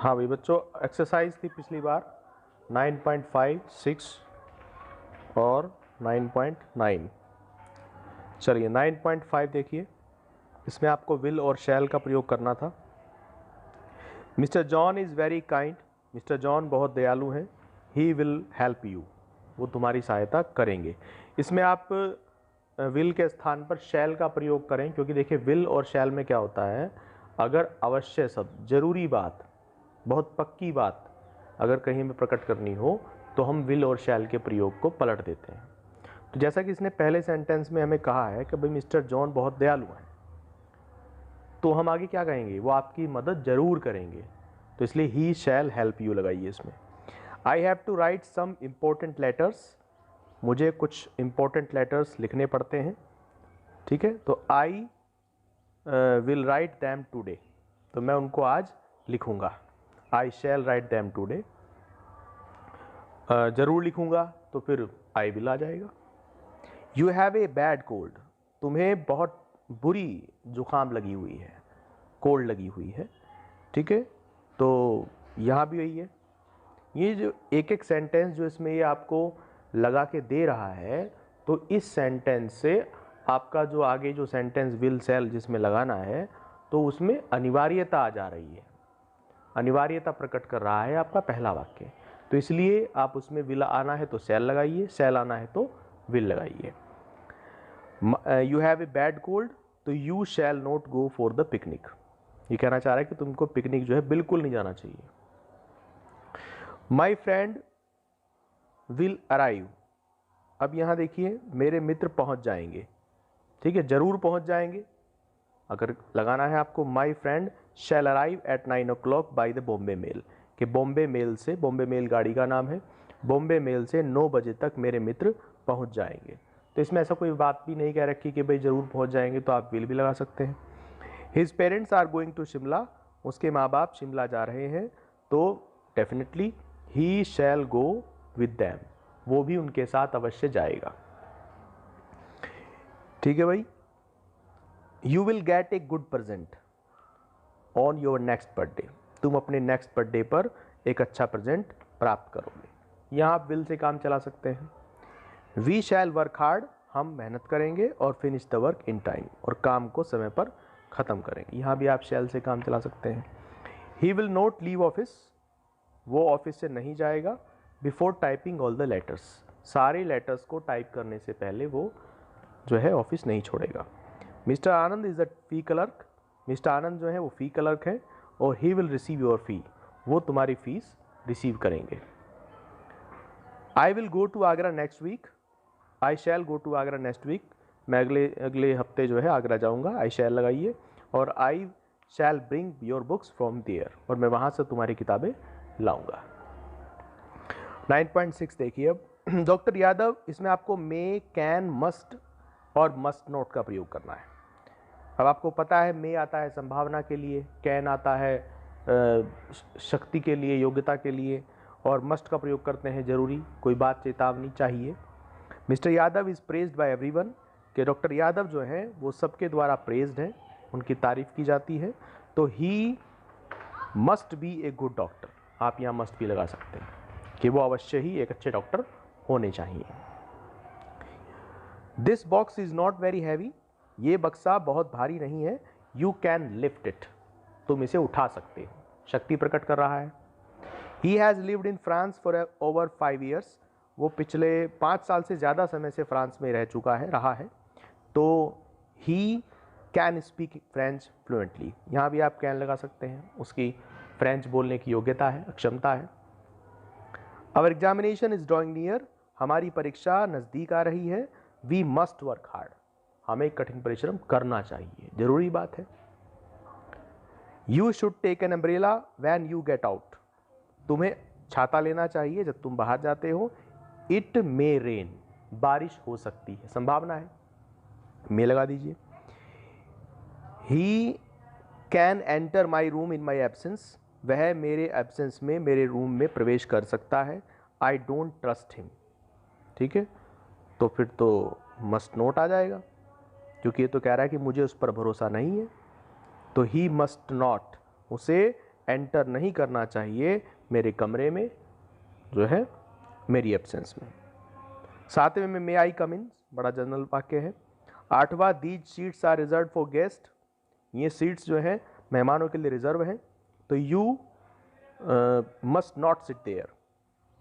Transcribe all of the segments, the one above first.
हाँ भाई बच्चों, एक्सरसाइज थी पिछली बार 9.5, 6 और 9.9। चलिए 9.5 देखिए, इसमें आपको विल और शैल का प्रयोग करना था। Mister John is very kind, mister John बहुत दयालु हैं। ही विल हेल्प यू, वो तुम्हारी सहायता करेंगे। इसमें आप विल के स्थान पर शैल का प्रयोग करें, क्योंकि देखिए विल और शैल में क्या होता है, अगर अवश्य शब्द, जरूरी बात, बहुत पक्की बात अगर कहीं हमें प्रकट करनी हो तो हम विल और शैल के प्रयोग को पलट देते हैं। तो जैसा कि इसने पहले सेंटेंस में हमें कहा है कि भाई मिस्टर जॉन बहुत दयालु हैं, तो हम आगे क्या कहेंगे, वो आपकी मदद जरूर करेंगे। तो इसलिए ही शैल हेल्प यू लगाइए इसमें। I have to write some important letters, मुझे कुछ इम्पोर्टेंट लेटर्स लिखने पड़ते हैं। ठीक है, तो I will write them today, तो मैं उनको आज लिखूंगा। आई शैल राइट दैम टूडे, जरूर लिखूंगा, तो फिर आई विल आ जाएगा। You have a bad cold, तुम्हें बहुत बुरी जुकाम लगी हुई है, कोल्ड लगी हुई है। ठीक है, तो यहाँ भी वही है। ये जो एक एक सेंटेंस जो इसमें ये आपको लगा के दे रहा है, तो इस सेंटेंस से आपका जो आगे जो सेंटेंस विल शैल जिसमें लगाना है, तो उसमें अनिवार्यता आ जा रही है, अनिवार्यता प्रकट कर रहा है आपका पहला वाक्य। तो इसलिए आप उसमें विल आना है तो शैल लगाइए, शैल आना है तो विल लगाइए। You have a bad cold, तो you shall not go for the picnic, ये कहना चाह रहा है कि तुमको पिकनिक जो है बिल्कुल नहीं जाना चाहिए। माई फ्रेंड विल अराइव, अब यहां देखिए मेरे मित्र पहुंच जाएंगे। ठीक है, जरूर पहुंच जाएंगे। अगर लगाना है आपको my friend shall arrive at 9 o'clock by the Bombay mail, कि बॉम्बे मेल से, बॉम्बे मेल गाड़ी का नाम है, बॉम्बे मेल से 9 बजे तक मेरे मित्र पहुंच जाएंगे। तो इसमें ऐसा कोई बात भी नहीं कह रखी कि भाई ज़रूर पहुंच जाएंगे, तो आप विल भी लगा सकते हैं। His parents are going to Shimla, उसके माँ बाप शिमला जा रहे हैं, तो definitely he shall go with them, वो भी उनके साथ अवश्य जाएगा। ठीक है भाई। You will get a good present on your next birthday, तुम अपने नेक्स्ट बर्थडे पर एक अच्छा प्रेजेंट प्राप्त करोगे। यहाँ आप विल से काम चला सकते हैं। वी शैल वर्क हार्ड, हम मेहनत करेंगे, और finish the work in time, और काम को समय पर ख़त्म करेंगे। यहाँ भी आप शैल से काम चला सकते हैं। He will not leave office, वो ऑफिस से नहीं जाएगा। Before typing all the letters, सारे लेटर्स को टाइप करने से पहले वो जो है ऑफिस नहीं छोड़ेगा। Mister Anand is a fee clerk, Mister Anand जो है वो फी क्लर्क है, और he will receive your fee, वो तुम्हारी फीस रिसीव करेंगे। I will go to Agra next week, I shall go to Agra next week, मैं अगले हफ्ते जो है आगरा जाऊंगा, आई शैल लगाइए। और I shall bring your books from there, और मैं वहाँ से तुम्हारी किताबें लाऊंगा। 9.6 देखिए अब। डॉक्टर यादव, इसमें आपको मे, कैन, मस्ट और मस्ट नॉट का प्रयोग करना है। अब आपको पता है मे आता है संभावना के लिए, कैन आता है शक्ति के लिए, योग्यता के लिए, और मस्ट का प्रयोग करते हैं जरूरी, कोई बात चेतावनी चाहिए। Mister Yadav is praised by everyone, कि डॉक्टर यादव जो हैं वो सबके द्वारा प्रेज्ड हैं, उनकी तारीफ़ की जाती है। तो he must be a good doctor, आप यहाँ मस्ट भी लगा सकते हैं कि वो अवश्य ही एक अच्छे डॉक्टर होने चाहिए। This box is not very heavy, ये बक्सा बहुत भारी नहीं है। यू कैन लिफ्ट इट, तुम इसे उठा सकते हो, शक्ति प्रकट कर रहा है। He has lived in France for over 5 years, वो पिछले 5 साल से ज़्यादा समय से फ्रांस में रह चुका है, रहा है। तो he can speak French fluently, यहाँ भी आप कैन लगा सकते हैं, उसकी फ्रेंच बोलने की योग्यता है, क्षमता है। Our examination is drawing near, हमारी परीक्षा नज़दीक आ रही है। वी मस्ट वर्क हार्ड, हमें कठिन परिश्रम करना चाहिए, जरूरी बात है। You should take an umbrella when you get out, तुम्हें छाता लेना चाहिए जब तुम बाहर जाते हो। इट मे रेन, बारिश हो सकती है, संभावना है, मे लगा दीजिए। He can enter my room in my absence, वह मेरे एब्सेंस में मेरे रूम में प्रवेश कर सकता है। आई डोंट ट्रस्ट हिम, ठीक है, तो फिर तो मस्ट नोट आ जाएगा, क्योंकि ये तो कह रहा है कि मुझे उस पर भरोसा नहीं है। तो ही मस्ट नॉट, उसे एंटर नहीं करना चाहिए मेरे कमरे में, जो है मेरी एब्सेंस में। 7वें में मे आई कम इन, बड़ा जनरल वाक्य है। 8वां these seats are reserve for guest, ये सीट्स जो है मेहमानों के लिए रिजर्व हैं, तो you must not sit there.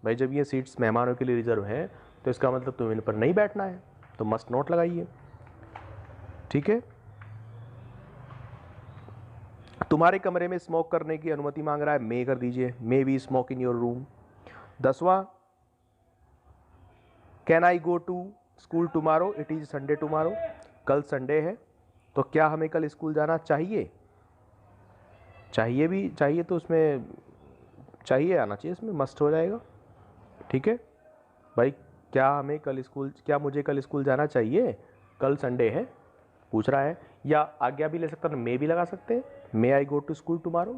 भाई जब ये सीट्स मेहमानों के लिए रिजर्व हैं तो इसका मतलब तुम्हें इन पर नहीं बैठना है, तो मस्ट नॉट लगाइए। ठीक है, तुम्हारे कमरे में स्मोक करने की अनुमति मांग रहा है, मे कर दीजिए, may be smoke in your room. 10वां can I go to school tomorrow, it is Sunday tomorrow, कल संडे है, तो क्या हमें कल स्कूल जाना चाहिए? चाहिए भी चाहिए, तो उसमें चाहिए आना चाहिए, इसमें मस्ट हो जाएगा। ठीक है भाई, क्या हमें कल स्कूल, क्या मुझे कल स्कूल जाना चाहिए, कल संडे है पूछ रहा है। या आज्ञा भी ले सकता है, मे भी लगा सकते हैं, मे आई गो टू स्कूल टुमारो,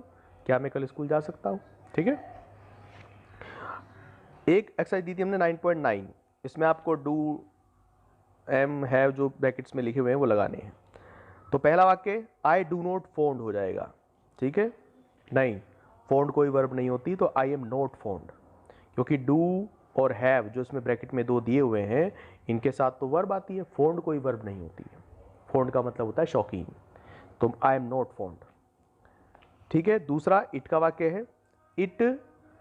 क्या मैं कल स्कूल जा सकता हूँ। ठीक है, एक एक्सरसाइज दी थी हमने 9.9, इसमें आपको डू, एम, हैव जो ब्रैकेट्स में लिखे हुए हैं वो लगाने हैं। तो पहला वाक्य आई डू नॉट फोन्ड हो जाएगा। ठीक है, नहीं, फोन्ड कोई वर्ब नहीं होती, तो आई एम नॉट फोन्ड, क्योंकि डू और हैव जो इसमें ब्रैकेट में दो दिए हुए हैं इनके साथ तो वर्ब आती है, फोन्ड कोई वर्ब नहीं होती है। फोन्ड का मतलब होता है शौकीन, तो आई एम नॉट फोन्ड। ठीक है, दूसरा इट का वाक्य है, it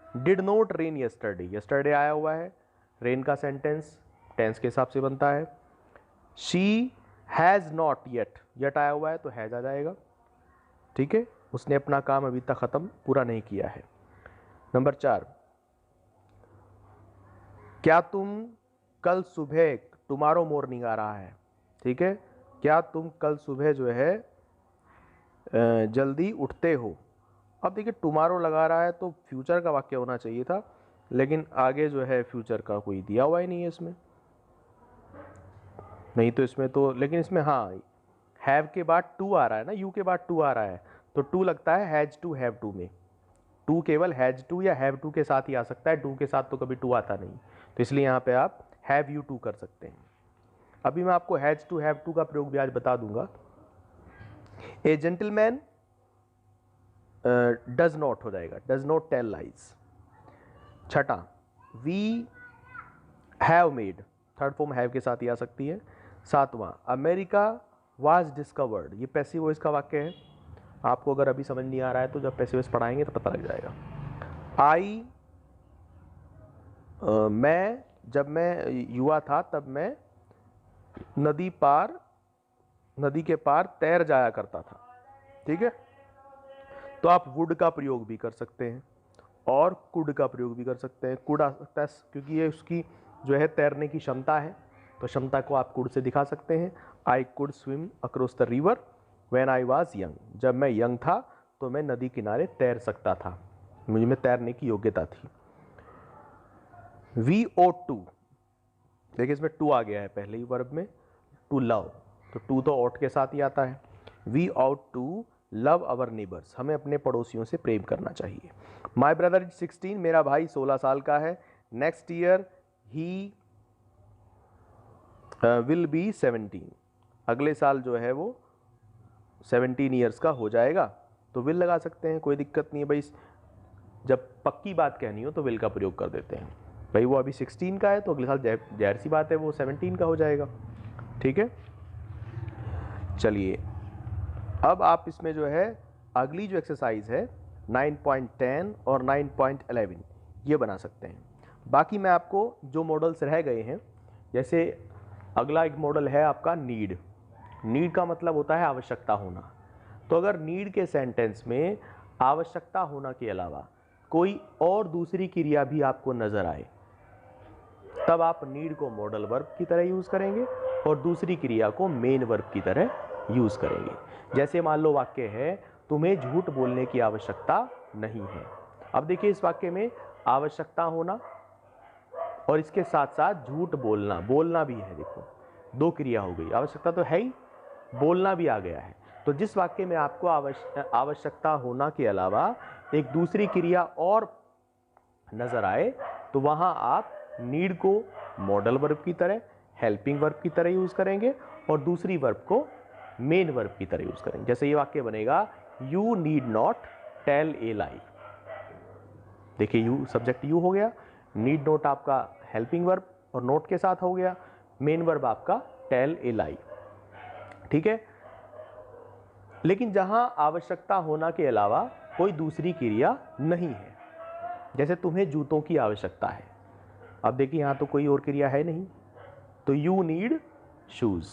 did not rain yesterday, yesterday आया हुआ है, रेन का सेंटेंस टेंस के हिसाब से बनता है। She has not yet, yet आया हुआ है तो हैज़ आ जाएगा। ठीक है, उसने अपना काम अभी तक ख़त्म पूरा नहीं किया है। नंबर 4, क्या तुम कल सुबह, टुमारो मॉर्निंग आ रहा है। ठीक है, क्या तुम कल सुबह जो है जल्दी उठते हो। अब देखिए टुमारो लगा रहा है तो फ्यूचर का वाक्य होना चाहिए था, लेकिन आगे जो है फ्यूचर का कोई दिया हुआ ही नहीं है इसमें, नहीं तो इसमें तो, लेकिन इसमें हाँ हैव के बाद टू आ रहा है ना, यू के बाद टू आ रहा है, तो टू लगता है हैज टू हैव टू में। टू केवल हैज टू या हैव टू के साथ ही आ सकता है, टू के साथ तो कभी टू आता नहीं, तो इसलिए यहाँ पे आप हैव यू टू कर सकते हैं। अभी मैं आपको हैज टू हैव टू का प्रयोग भी आज बता दूंगा। ए जेंटलमैन डज नॉट हो जाएगा, डज नॉट टेल लाइज। छठा, we have made, third form have के साथ ही आ सकती है। 7वां, अमेरिका वाज डिस्कवर्ड, ये पैसिव वॉइस का वाक्य है, आपको अगर अभी समझ नहीं आ रहा है तो जब पैसिव वॉइस पढ़ाएंगे तो पता लग जाएगा। आई, मैं, जब मैं युवा था तब मैं नदी के पार तैर जाया करता था। ठीक है, तो आप वुड का प्रयोग भी कर सकते हैं और कुड का प्रयोग भी कर सकते हैं। कुड आ सकता है क्योंकि ये उसकी जो है तैरने की क्षमता है, तो क्षमता को आप कुड से दिखा सकते हैं। I could swim across the river when I was young, जब मैं यंग था तो मैं नदी किनारे तैर सकता था, मुझ में तैरने की योग्यता थी। वी ओट टू, देखिए इसमें टू आ गया है पहले ही वर्ब में, टू लव, तो टू तो ओट के साथ ही आता है। We ought to love our neighbours, हमें अपने पड़ोसियों से प्रेम करना चाहिए। माई ब्रदर इज 16, मेरा भाई 16 साल का है। Next year he will be 17, अगले साल जो है वो 17 ईयर्स का हो जाएगा, तो विल लगा सकते हैं, कोई दिक्कत नहीं है भाई। जब पक्की बात कहनी हो तो विल का प्रयोग कर देते हैं, भाई वो अभी 16 का है तो अगले साल जाहिर सी बात है वो 17 का हो जाएगा। ठीक है, चलिए अब आप इसमें जो है अगली जो एक्सरसाइज है 9.10 और 9.11 ये बना सकते हैं। बाकी मैं आपको जो मॉडल्स रह गए हैं, जैसे अगला एक मॉडल है आपका नीड, नीड का मतलब होता है आवश्यकता होना, तो अगर नीड के सेंटेंस में आवश्यकता होना के अलावा कोई और दूसरी क्रिया भी आपको नजर आए, तब आप नीड को मॉडल वर्ब की तरह यूज करेंगे और दूसरी क्रिया को मेन वर्ब की तरह यूज करेंगे। जैसे मान लो वाक्य है तुम्हें झूठ बोलने की आवश्यकता नहीं है। अब देखिए इस वाक्य में आवश्यकता होना और इसके साथ साथ झूठ बोलना, बोलना भी है, देखो दो क्रिया हो गई, आवश्यकता तो है ही, बोलना भी आ गया है। तो जिस वाक्य में आपको आवश्यकता होना के अलावा एक दूसरी क्रिया और नजर आए तो वहां आप नीड को मॉडल वर्ब की तरह, हेल्पिंग वर्ब की तरह यूज करेंगे और दूसरी वर्ब को मेन वर्ब की तरह यूज करेंगे। जैसे ये वाक्य बनेगा you need not tell a lie. देखिए यू सब्जेक्ट यू हो गया, नीड नोट आपका हेल्पिंग वर्ब और नोट के साथ हो गया, मेन वर्ब आपका टेल ए लाई। ठीक है, लेकिन जहां आवश्यकता होना के अलावा कोई दूसरी क्रिया नहीं है, जैसे तुम्हें जूतों की आवश्यकता है, अब देखिए यहां तो कोई और क्रिया है नहीं, तो यू नीड शूज।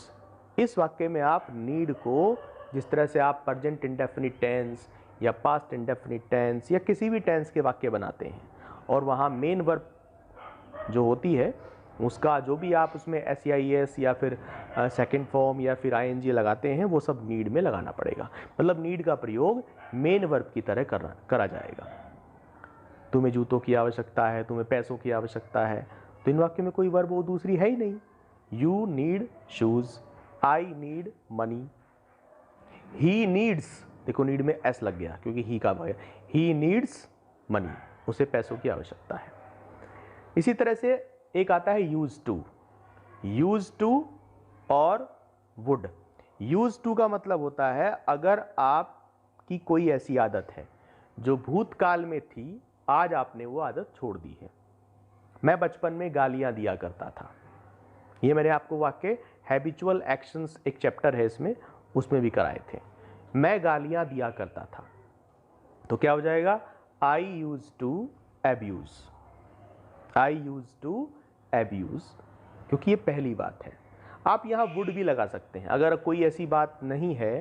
इस वाक्य में आप नीड को जिस तरह से आप प्रेजेंट इंडेफिनिट टेंस या पास्ट इंडेफिनिट टेंस या किसी भी टेंस के वाक्य बनाते हैं और वहाँ मेन वर्ब जो होती है उसका जो भी आप उसमें SEIS या फिर सेकंड फॉर्म या फिर ING लगाते हैं वो सब नीड में लगाना पड़ेगा। मतलब नीड का प्रयोग मेन वर्ब की तरह करा जाएगा। तुम्हें जूतों की आवश्यकता है, तुम्हें पैसों की आवश्यकता है, तो इन वाक्यों में कोई वर्ब वो दूसरी है ही नहीं। You need shoes, I need money, he needs, देखो नीड में एस लग गया क्योंकि ही का भाग, ही नीड्स मनी, उसे पैसों की आवश्यकता है। इसी तरह से एक आता है यूज टू और वुड। यूज टू का मतलब होता है अगर आपकी कोई ऐसी आदत है जो भूतकाल में थी, आज आपने वो आदत छोड़ दी है। मैं बचपन में गालियां दिया करता था, ये मैंने आपको वाक्य हैबिचुअल एक्शंस एक चैप्टर है इसमें, उसमें भी कराए थे। मैं गालियां दिया करता था, तो क्या हो जाएगा, I use to abuse, I use to abuse, क्योंकि ये पहली बात है। आप यहाँ वुड भी लगा सकते हैं अगर कोई ऐसी बात नहीं है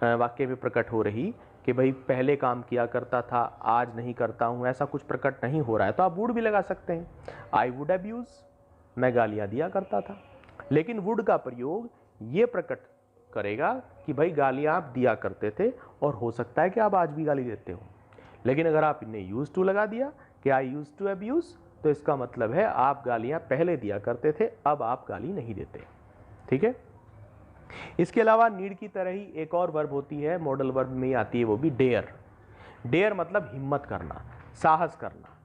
वाक्य में प्रकट हो रही कि भाई पहले काम किया करता था आज नहीं करता हूँ, ऐसा कुछ प्रकट नहीं हो रहा है, तो आप वुड भी लगा सकते हैं। आई वुड एब्यूज, मैं गालियाँ दिया करता था। लेकिन वुड का प्रयोग ये प्रकट करेगा कि भाई गालियाँ आप दिया करते थे और हो सकता है कि आप आज भी गाली देते हो। लेकिन अगर आप इन्हें यूज टू लगा दिया कि आई यूज टू एब्यूज, तो इसका मतलब है आप गालियाँ पहले दिया करते थे, अब आप गाली नहीं देते। ठीक है, इसके अलावा नीड की तरह ही एक और वर्ब होती है, मॉडल वर्ब में आती है, वो भी डेयर। डेयर मतलब हिम्मत करना, साहस करना।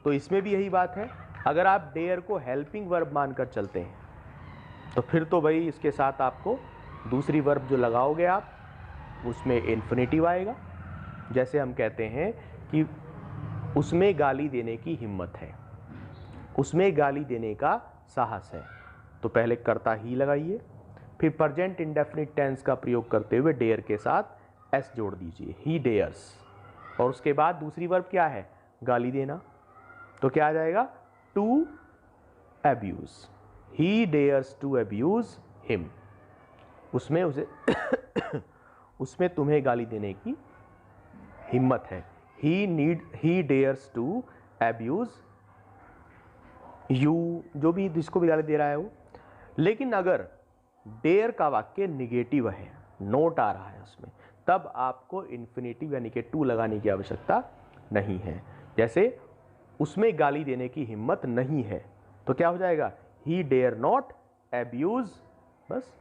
तो इसमें भी यही बात है, अगर आप डेयर को हेल्पिंग वर्ब मानकर चलते हैं तो फिर तो भाई इसके साथ आपको दूसरी वर्ब जो लगाओगे आप उसमें इन्फिनेटिव आएगा। जैसे हम कहते हैं कि उसमें गाली देने की हिम्मत है, उसमें गाली देने का साहस है, तो पहले कर्ता ही लगाइए, फिर प्रेजेंट इंडेफिनिट टेंस का प्रयोग करते हुए डेयर के साथ एस जोड़ दीजिए, ही डेयर्स, और उसके बाद दूसरी वर्ब क्या है, गाली देना, तो क्या आ जाएगा, to abuse, he dares to abuse him, उसमें उसे उसमें तुम्हें गाली देने की हिम्मत है। He dares to abuse you, जो भी जिसको भी गाली दे रहा है वो। लेकिन अगर डेयर का वाक्य निगेटिव है, नोट आ रहा है उसमें, तब आपको इन्फिनेटिव यानी कि टू लगाने की आवश्यकता नहीं है। जैसे उसमें गाली देने की हिम्मत नहीं है, तो क्या हो जाएगा, ही डेयर नॉट एब्यूज, बस।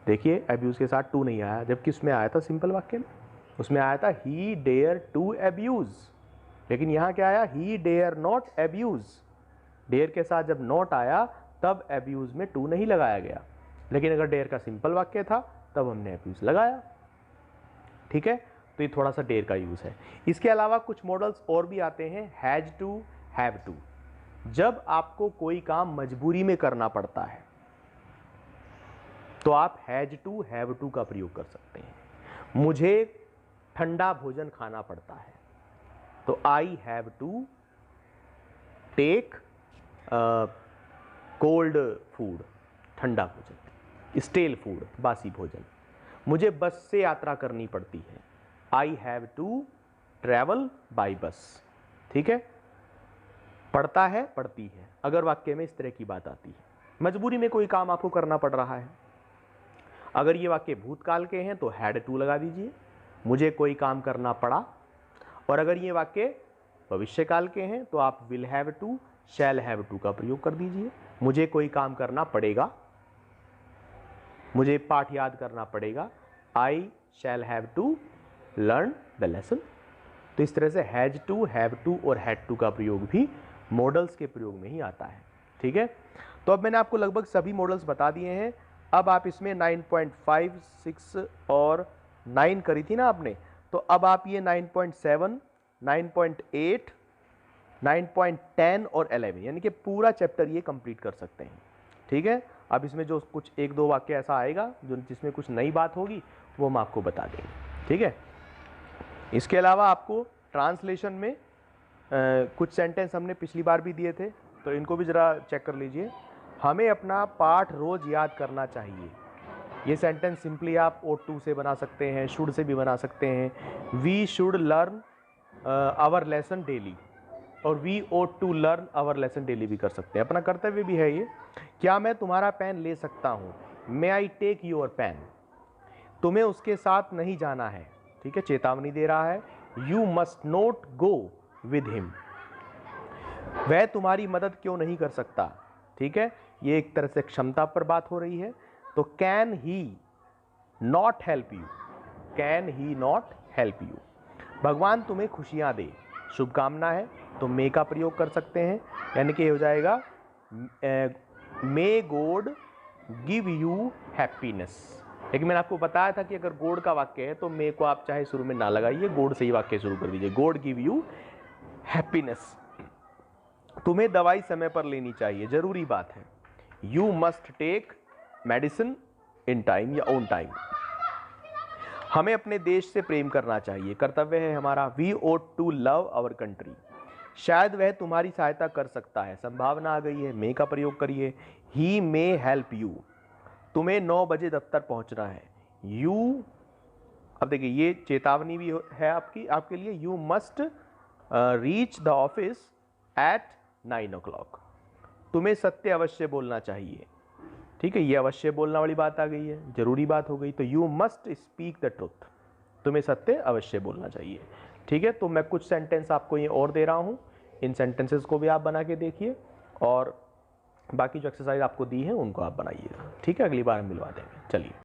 देखिए एब्यूज के साथ टू नहीं आया, जबकि उसमें आया था सिंपल वाक्य में, उसमें आया था ही डेयर टू एब्यूज, लेकिन यहां क्या आया, he dare not abuse. Dare के साथ जब नॉट आया तब एब्यूज में टू नहीं लगाया गया, लेकिन अगर डेयर का सिंपल वाक्य था तब हमने एब्यूज लगाया। ठीक है, तो ये थोड़ा सा डेयर का यूज है। इसके अलावा कुछ मॉडल्स और भी आते हैं, हैज टू, हैव टू। जब आपको कोई काम मजबूरी में करना पड़ता है तो आप हैज टू, हैव टू का प्रयोग कर सकते हैं। मुझे ठंडा भोजन खाना पड़ता है, तो I have to take cold food, ठंडा भोजन, स्टेल फूड, बासी भोजन। मुझे बस से यात्रा करनी पड़ती है, I have to travel by bus. ठीक है, पड़ता है, पड़ती है, अगर वाक्य में इस तरह की बात आती है, मजबूरी में कोई काम आपको करना पड़ रहा है। अगर ये वाक्य भूतकाल के हैं तो हैड टू लगा दीजिए, मुझे कोई काम करना पड़ा। और अगर ये वाक्य भविष्यकाल के हैं तो आप will have to, shall have to का प्रयोग कर दीजिए। मुझे कोई काम करना पड़ेगा, मुझे पाठ याद करना पड़ेगा, I shall have to learn the lesson. तो इस तरह से हैज टू, हैव टू और हैड टू का प्रयोग भी मॉडल्स के प्रयोग में ही आता है। ठीक है, तो अब मैंने आपको लगभग सभी मॉडल्स बता दिए हैं। अब आप इसमें 9.5, 6 और 9 करी थी ना आपने, तो अब आप ये 9.7, 9.8, 9.10 और 11 यानी कि पूरा चैप्टर ये कंप्लीट कर सकते हैं। ठीक है, अब इसमें जो कुछ एक दो वाक्य ऐसा आएगा जो जिसमें कुछ नई बात होगी वो हम आपको बता देंगे। ठीक है, इसके अलावा आपको ट्रांसलेशन में कुछ सेंटेंस हमने पिछली बार भी दिए थे, तो इनको भी ज़रा चेक कर लीजिए। हमें अपना पाठ रोज़ याद करना चाहिए। ये सेंटेंस सिंपली आप ought to से बना सकते हैं, शुड से भी बना सकते हैं। We should learn our lesson daily, और we ought to learn our lesson daily भी कर सकते हैं। अपना कर्तव्य भी है ये। क्या मैं तुम्हारा पेन ले सकता हूँ? मे आई टेक योर पेन? तुम्हें उसके साथ नहीं जाना है। ठीक है, चेतावनी दे रहा है। You must not go with him. वह तुम्हारी मदद क्यों नहीं कर सकता? ठीक है, ये एक तरह से क्षमता पर बात हो रही है। तो can he not help you? Can he not help you? भगवान तुम्हें खुशियां दे, शुभकामना है, तो मे का प्रयोग कर सकते हैं, यानी कि हो जाएगा may God give you happiness. लेकिन मैंने आपको बताया था कि अगर गॉड का वाक्य है तो मे को आप चाहे शुरू में ना लगाइए, गॉड से ही वाक्य शुरू कर दीजिए। God give you happiness. तुम्हें दवाई समय पर लेनी चाहिए, जरूरी बात है। You must take medicine in time या ऑन टाइम। हमें अपने देश से प्रेम करना चाहिए, कर्तव्य है हमारा। We ought to love our country. शायद वह तुम्हारी सहायता कर सकता है, संभावना आ गई है, मे का प्रयोग करिए। ही मे हेल्प यू। तुम्हें 9 बजे दफ्तर पहुंचना है। यू, अब देखिए ये चेतावनी भी है आपके लिए। You must reach the office at 9 o'clock। तुम्हें सत्य अवश्य बोलना चाहिए। ठीक है, ये अवश्य बोलना वाली बात आ गई है, जरूरी बात हो गई। तो you must speak the truth. तुम्हें सत्य अवश्य बोलना चाहिए। ठीक है, तो मैं कुछ सेंटेंस आपको ये और दे रहा हूँ, इन सेंटेंसेस को भी आप बना के देखिए, और बाकी जो एक्सरसाइज आपको दी है उनको आप बनाइएगा। ठीक है, अगली बार हम मिलवा देंगे। चलिए।